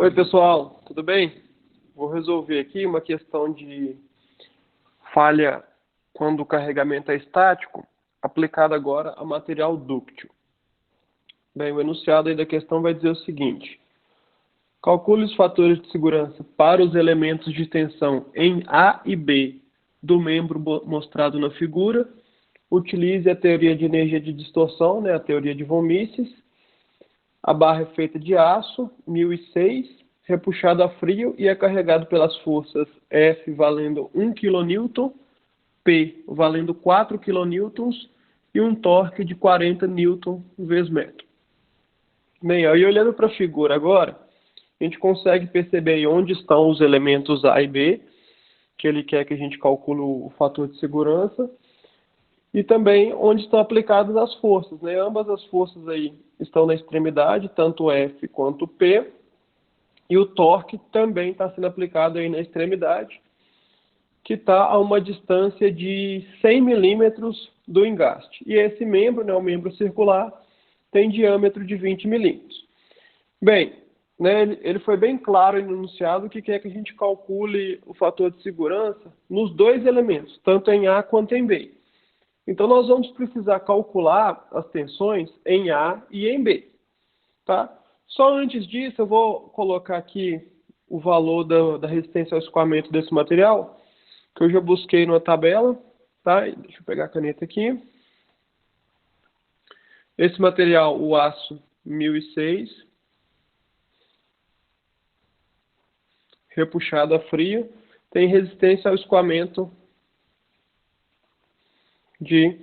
Oi, pessoal, tudo bem? Vou resolver aqui uma questão de falha quando o carregamento é estático, aplicada agora a material dúctil. Bem, o enunciado aí da questão vai dizer o seguinte: calcule os fatores de segurança para os elementos de tensão em A e B do membro mostrado na figura. Utilize a teoria de energia de distorção, a teoria de von Mises. A barra é feita de aço, 1006, repuxado a frio e é carregado pelas forças F valendo 1 kN, P valendo 4 kN e um torque de 40 Nm vezes metro. Bem, aí olhando para a figura agora, a gente consegue perceber onde estão os elementos A e B, que ele quer que a gente calcule o fator de segurança, e também onde estão aplicadas as forças, Ambas as forças aí estão na extremidade, tanto F quanto P, e o torque também está sendo aplicado aí na extremidade, que está a uma distância de 100 milímetros do engaste. E esse membro, o membro circular, tem diâmetro de 20 milímetros. Bem, ele foi bem claro no enunciado que quer que a gente calcule o fator de segurança nos dois elementos, tanto em A quanto em B. Então, nós vamos precisar calcular as tensões em A e em B, tá? Só antes disso, eu vou colocar aqui o valor da resistência ao escoamento desse material, que eu já busquei numa tabela, tá? Deixa eu pegar a caneta aqui. Esse material, o aço 1006, repuxado a frio, tem resistência ao escoamento de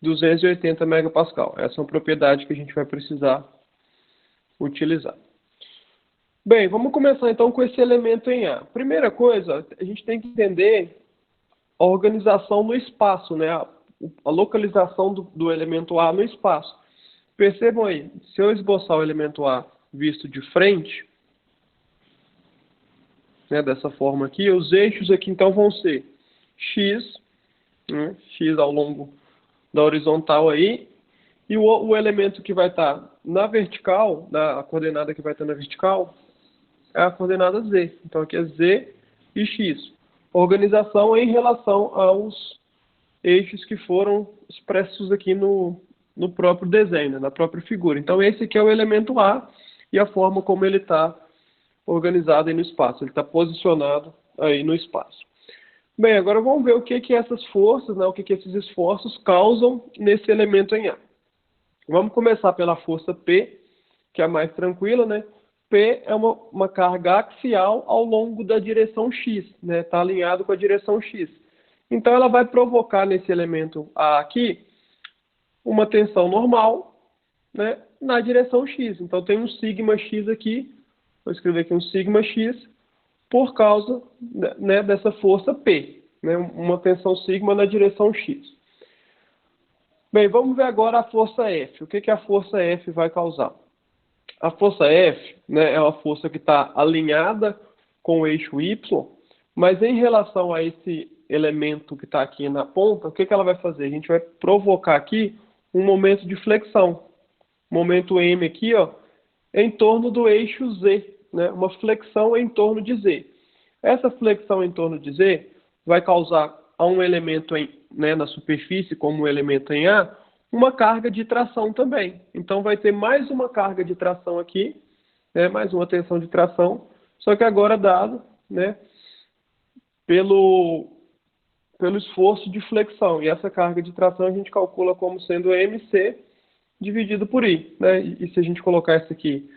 280 megapascal. Essa é uma propriedade que a gente vai precisar utilizar. Bem, vamos começar então com esse elemento em A. Primeira coisa, a gente tem que entender a organização no espaço, a localização do elemento A no espaço. Percebam aí, se eu esboçar o elemento A visto de frente, dessa forma aqui, os eixos aqui então vão ser X, X ao longo da horizontal aí, e o elemento que vai estar na vertical, a coordenada que vai estar na vertical, é a coordenada Z. Então aqui é Z e X. Organização em relação aos eixos que foram expressos aqui no próprio desenho, na própria figura. Então esse aqui é o elemento A e a forma como ele está organizado aí no espaço. Ele está posicionado aí no espaço. Bem, agora vamos ver o que essas forças, o que esses esforços causam nesse elemento em A. Vamos começar pela força P, que é a mais tranquila, P é uma carga axial ao longo da direção X, Está alinhado com a direção X. Então, ela vai provocar nesse elemento A aqui uma tensão normal, na direção X. Então, tem um sigma X aqui, vou escrever aqui um sigma X, por causa dessa força P, uma tensão sigma na direção X. Bem, vamos ver agora a força F. O que a força F vai causar? A força F é uma força que está alinhada com o eixo Y, mas em relação a esse elemento que está aqui na ponta, o que ela vai fazer? A gente vai provocar aqui um momento de flexão. Momento M aqui, em torno do eixo Z, uma flexão em torno de Z. Essa flexão em torno de Z vai causar a um elemento na superfície, como um elemento em A, uma carga de tração também. Então, vai ter mais uma carga de tração aqui, mais uma tensão de tração, só que agora dado pelo esforço de flexão. E essa carga de tração a gente calcula como sendo MC dividido por I. E se a gente colocar isso aqui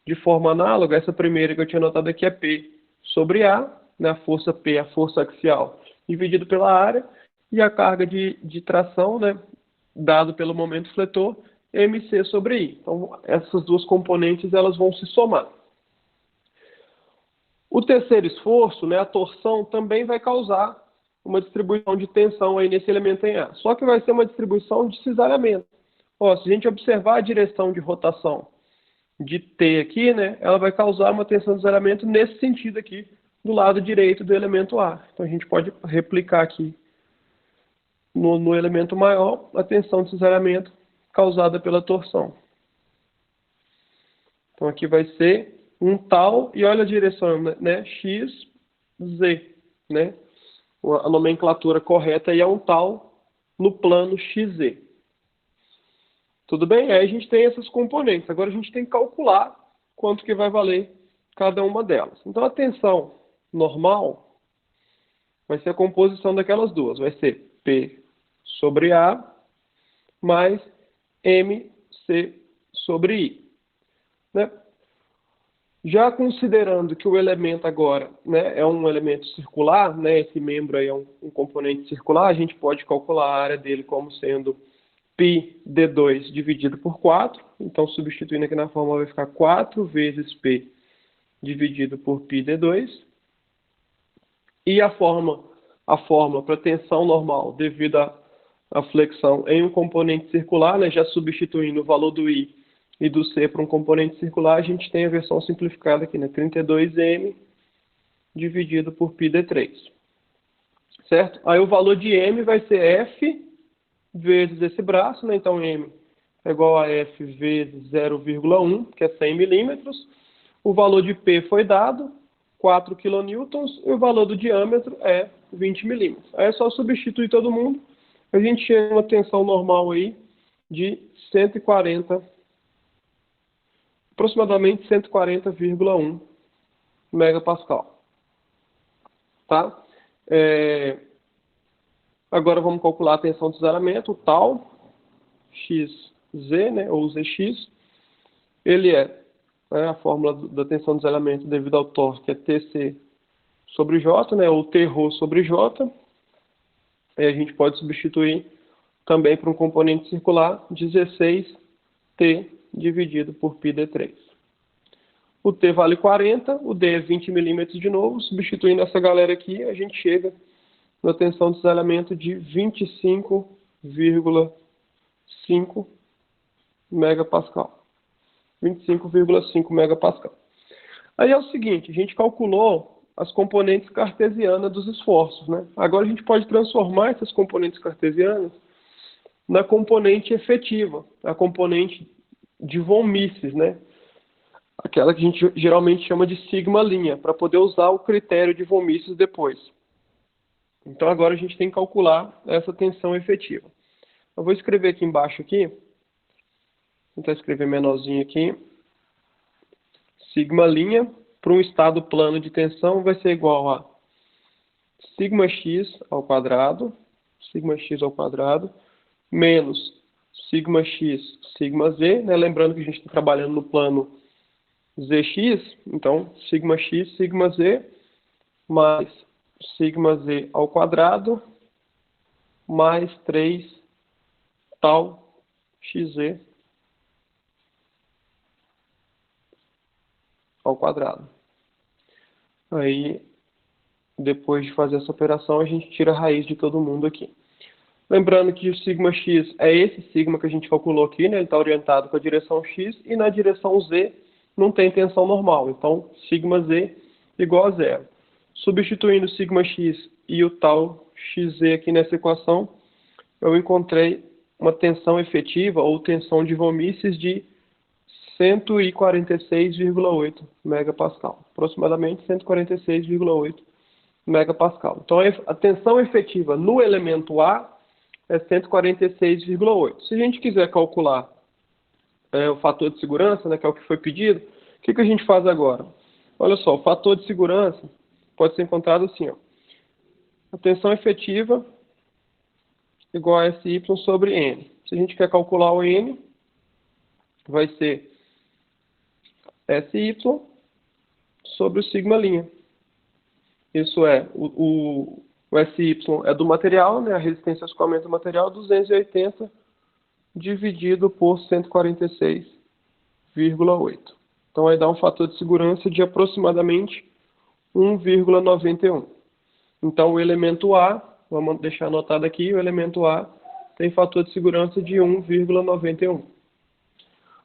de forma análoga, essa primeira que eu tinha anotado aqui é P sobre A, a força P, a força axial, dividido pela área, e a carga de tração, dado pelo momento fletor, MC sobre I. Então, essas duas componentes elas vão se somar. O terceiro esforço, a torção, também vai causar uma distribuição de tensão aí nesse elemento em A. Só que vai ser uma distribuição de cisalhamento. Se a gente observar a direção de rotação de T aqui, ela vai causar uma tensão de cisalhamento nesse sentido aqui, do lado direito do elemento A. Então, a gente pode replicar aqui no elemento maior a tensão de cisalhamento causada pela torção. Então, aqui vai ser um tal, e olha a direção, né? X, Z, né? A nomenclatura correta aí é um tal no plano XZ. Tudo bem? Aí a gente tem essas componentes. Agora a gente tem que calcular quanto que vai valer cada uma delas. Então a tensão normal vai ser a composição daquelas duas. Vai ser P sobre A mais MC sobre I. Né? Já considerando que o elemento agora, né, é um elemento circular, né, esse membro aí é um componente circular, a gente pode calcular a área dele como sendo πd2 dividido por 4. Então, substituindo aqui na fórmula, vai ficar 4 vezes P dividido por πd2. E a fórmula para tensão normal, devido à flexão em um componente circular, né, já substituindo o valor do I e do C para um componente circular, a gente tem a versão simplificada aqui, né? 32M dividido por πd3. Certo? Aí o valor de M vai ser F vezes esse braço, né? Então M é igual a F vezes 0,1, que é 100 milímetros. O valor de P foi dado, 4 kN, e o valor do diâmetro é 20 milímetros. Aí é só substituir todo mundo, a gente chega a uma tensão normal aí de 140, aproximadamente 140,1 megapascal. Tá? Agora vamos calcular a tensão de isolamento, o tal, XZ, né, ou ZX. Ele a fórmula da tensão de isolamento devido ao torque é TC sobre J, né, ou T-ρ sobre J. Aí a gente pode substituir também para um componente circular, 16T dividido por πd3. O T vale 40, o D é 20 milímetros de novo. Substituindo essa galera aqui, a gente chega na tensão de isolamento de 25,5 megapascal. 25,5 megapascal. Aí é o seguinte, a gente calculou as componentes cartesianas dos esforços, né? Agora a gente pode transformar essas componentes cartesianas na componente efetiva, a componente de von Mises, né? Aquela que a gente geralmente chama de sigma linha, para poder usar o critério de von Mises depois. Então agora a gente tem que calcular essa tensão efetiva. Eu vou escrever aqui embaixo aqui, vou tentar escrever menorzinho aqui. Sigma linha para um estado plano de tensão vai ser igual a sigma x ao quadrado, menos sigma x, sigma z, né? Lembrando que a gente está trabalhando no plano zx, então sigma x, sigma z, mais sigma z ao quadrado, mais 3 tal xz ao quadrado. Aí, depois de fazer essa operação, a gente tira a raiz de todo mundo aqui. Lembrando que o sigma x é esse sigma que a gente calculou aqui, né? Ele está orientado com a direção x, e na direção z não tem tensão normal. Então, sigma z igual a zero. Substituindo sigma x e o tal xz aqui nessa equação, eu encontrei uma tensão efetiva, ou tensão de von Mises, de 146,8 megapascal. Aproximadamente 146,8 megapascal. Então, a tensão efetiva no elemento A é 146,8. Se a gente quiser calcular o fator de segurança, né, que é o que foi pedido, o que a gente faz agora? Olha só, o fator de segurança pode ser encontrado assim, ó. A tensão efetiva igual a SY sobre N. Se a gente quer calcular o N, vai ser SY sobre o sigma linha. Isso é, o SY é do material, né, a resistência ao escoamento do material, 280 dividido por 146,8. Então, aí dá um fator de segurança de aproximadamente 1,91. Então, o elemento A, vamos deixar anotado aqui, o elemento A tem fator de segurança de 1,91.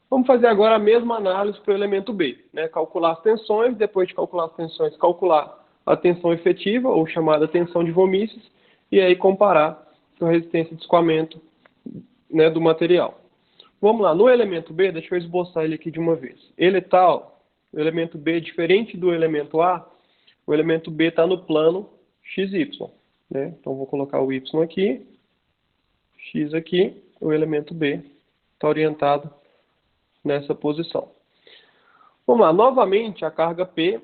Vamos fazer agora a mesma análise para o elemento B, né? Calcular as tensões, depois de calcular as tensões, calcular a tensão efetiva, ou chamada tensão de von Mises, e aí comparar com a resistência de escoamento, né, do material. Vamos lá, no elemento B, deixa eu esboçar ele aqui de uma vez. Ele é tal, O elemento B, diferente do elemento A, o elemento B está no plano XY, né? Então, vou colocar o Y aqui, X aqui, o elemento B está orientado nessa posição. Vamos lá, novamente, a carga P,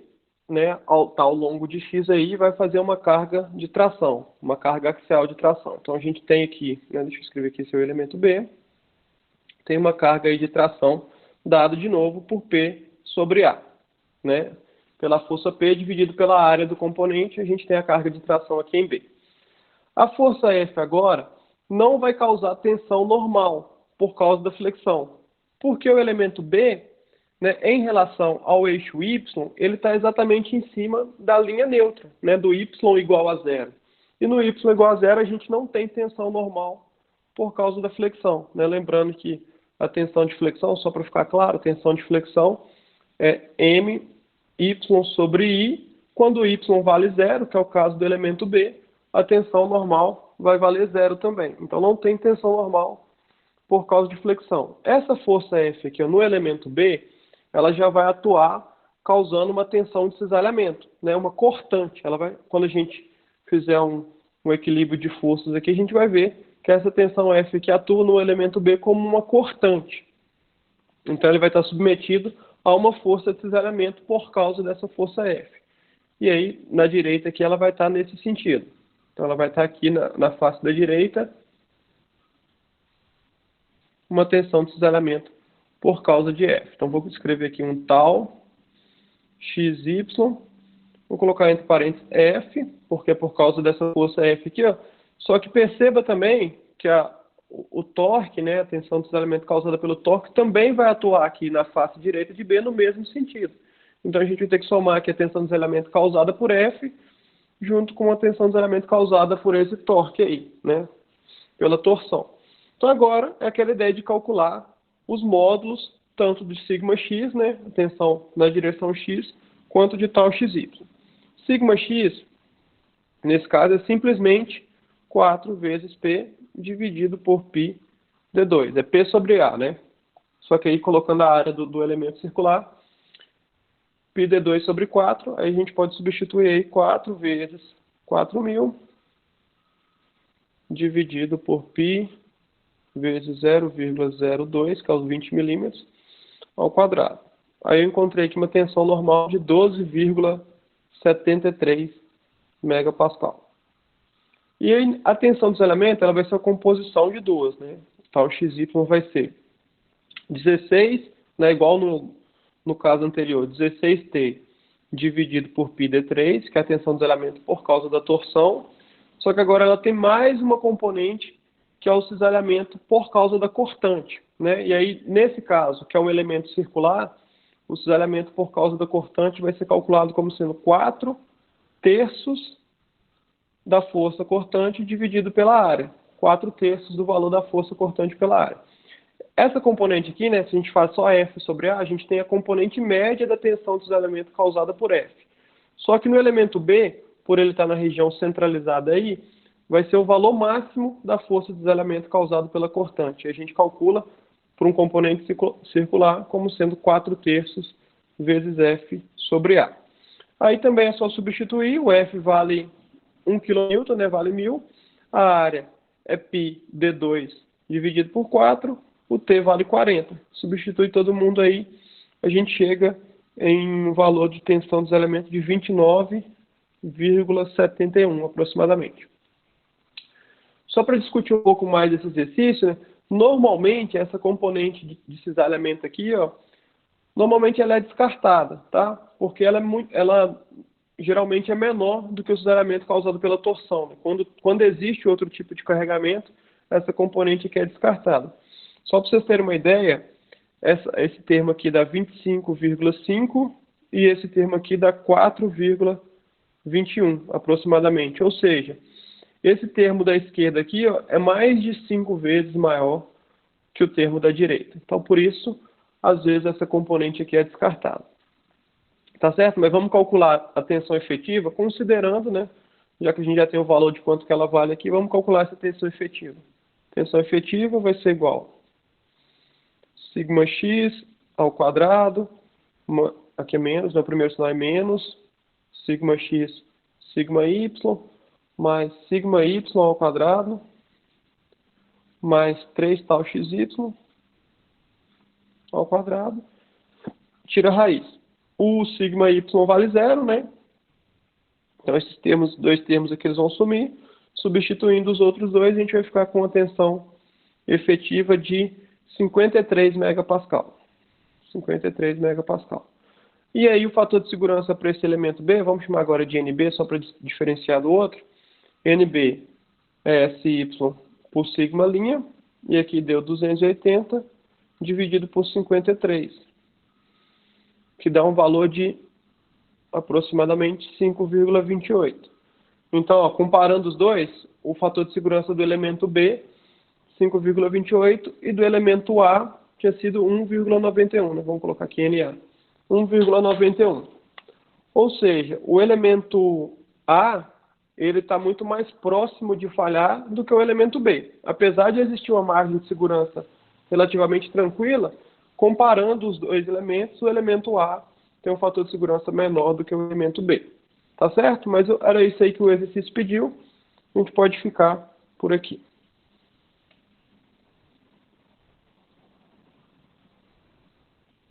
né, ao longo de X aí, vai fazer uma carga de tração, uma carga axial de tração. Então, a gente tem aqui, né, deixa eu escrever aqui seu elemento B, tem uma carga aí de tração dada de novo por P sobre A, né? Pela força P dividido pela área do componente, a gente tem a carga de tração aqui em B. A força F agora não vai causar tensão normal por causa da flexão, porque o elemento B, né, em relação ao eixo Y, ele está exatamente em cima da linha neutra, né, do Y igual a zero. E no Y igual a zero a gente não tem tensão normal por causa da flexão, né? Lembrando que a tensão de flexão, só para ficar claro, a tensão de flexão é M Y sobre I, quando Y vale zero, que é o caso do elemento B, a tensão normal vai valer zero também. Então não tem tensão normal por causa de flexão. Essa força F aqui no elemento B, ela já vai atuar causando uma tensão de cisalhamento, né? Uma cortante. Ela vai, quando a gente fizer um equilíbrio de forças aqui, a gente vai ver que essa tensão F aqui atua no elemento B como uma cortante. Então ele vai estar submetido a uma força de cisalhamento por causa dessa força F. E aí, na direita aqui, ela vai estar nesse sentido. Então ela vai estar aqui na face da direita, uma tensão de cisalhamento por causa de F. Então, vou escrever aqui um tal XY, vou colocar entre parênteses F, porque é por causa dessa força F aqui, ó. Só que perceba também que o torque, né, a tensão de cisalhamento causada pelo torque, também vai atuar aqui na face direita de B no mesmo sentido. Então, a gente vai ter que somar aqui a tensão de cisalhamento causada por F, junto com a tensão de cisalhamento causada por esse torque aí, né, pela torção. Então, agora é aquela ideia de calcular os módulos, tanto de σx, né, a tensão na direção x, quanto de tal xy. Σx, nesse caso, é simplesmente 4 vezes P dividido por π d2. É P sobre A, né? Só que aí, colocando a área do elemento circular, π d2 sobre 4, aí a gente pode substituir aí 4 vezes 4.000 dividido por π vezes 0,02, que é os 20 milímetros, ao quadrado. Aí eu encontrei aqui uma tensão normal de 12,73 megapascal. E aí, a tensão do cisalhamento, ela vai ser a composição de duas, né? Então, o XY vai ser 16, né, igual no caso anterior, 16T dividido por πd3, que é a tensão do cisalhamento por causa da torção, só que agora ela tem mais uma componente, que é o cisalhamento por causa da cortante, né? E aí, nesse caso, que é um elemento circular, o cisalhamento por causa da cortante vai ser calculado como sendo 4/3 da força cortante dividido pela área. 4/3 do valor da força cortante pela área. Essa componente aqui, né, se a gente faz só F sobre A, a gente tem a componente média da tensão de cisalhamento causada por F. Só que no elemento B, por ele estar na região centralizada aí, vai ser o valor máximo da força de cisalhamento causado pela cortante. A gente calcula por um componente circular como sendo 4/3 vezes F sobre A. Aí também é só substituir, o F vale 1 kN, né, vale 1000, a área é π d2 dividido por 4, o T vale 40. Substitui todo mundo aí, a gente chega em um valor de tensão dos elementos de 29,71 aproximadamente. Só para discutir um pouco mais desse exercício, né, normalmente essa componente de cisalhamento aqui, ó, normalmente ela é descartada, tá? Porque ela geralmente é menor do que o cisalhamento causado pela torção, né? Quando existe outro tipo de carregamento, essa componente aqui é descartada. Só para vocês terem uma ideia, esse termo aqui dá 25,5 e esse termo aqui dá 4,21 aproximadamente. Ou seja, esse termo da esquerda aqui, ó, é mais de 5 vezes maior que o termo da direita. Então, por isso, às vezes essa componente aqui é descartada. Tá certo? Mas vamos calcular a tensão efetiva, considerando, né, já que a gente já tem o valor de quanto que ela vale aqui, vamos calcular essa tensão efetiva. Tensão efetiva vai ser igual a σx ao quadrado aqui é menos, né? O primeiro sinal é menos, sigma x, sigma y, mais sigma y ao quadrado, mais 3 tal xy ao quadrado, tira a raiz. O sigma y vale zero, né? Então esses termos, dois termos aqui eles vão sumir. Substituindo os outros dois, a gente vai ficar com a tensão efetiva de 53 megapascal. 53 megapascal. E aí o fator de segurança para esse elemento B, vamos chamar agora de NB, só para diferenciar do outro. NB é SY por sigma linha, e aqui deu 280 dividido por 53, que dá um valor de aproximadamente 5,28. Então, ó, comparando os dois, o fator de segurança do elemento B, 5,28, e do elemento A tinha sido 1,91, né? Vamos colocar aqui NA. 1,91. Ou seja, o elemento A, ele está muito mais próximo de falhar do que o elemento B. Apesar de existir uma margem de segurança relativamente tranquila, comparando os dois elementos, o elemento A tem um fator de segurança menor do que o elemento B. Tá certo? Mas era isso aí que o exercício pediu. A gente pode ficar por aqui.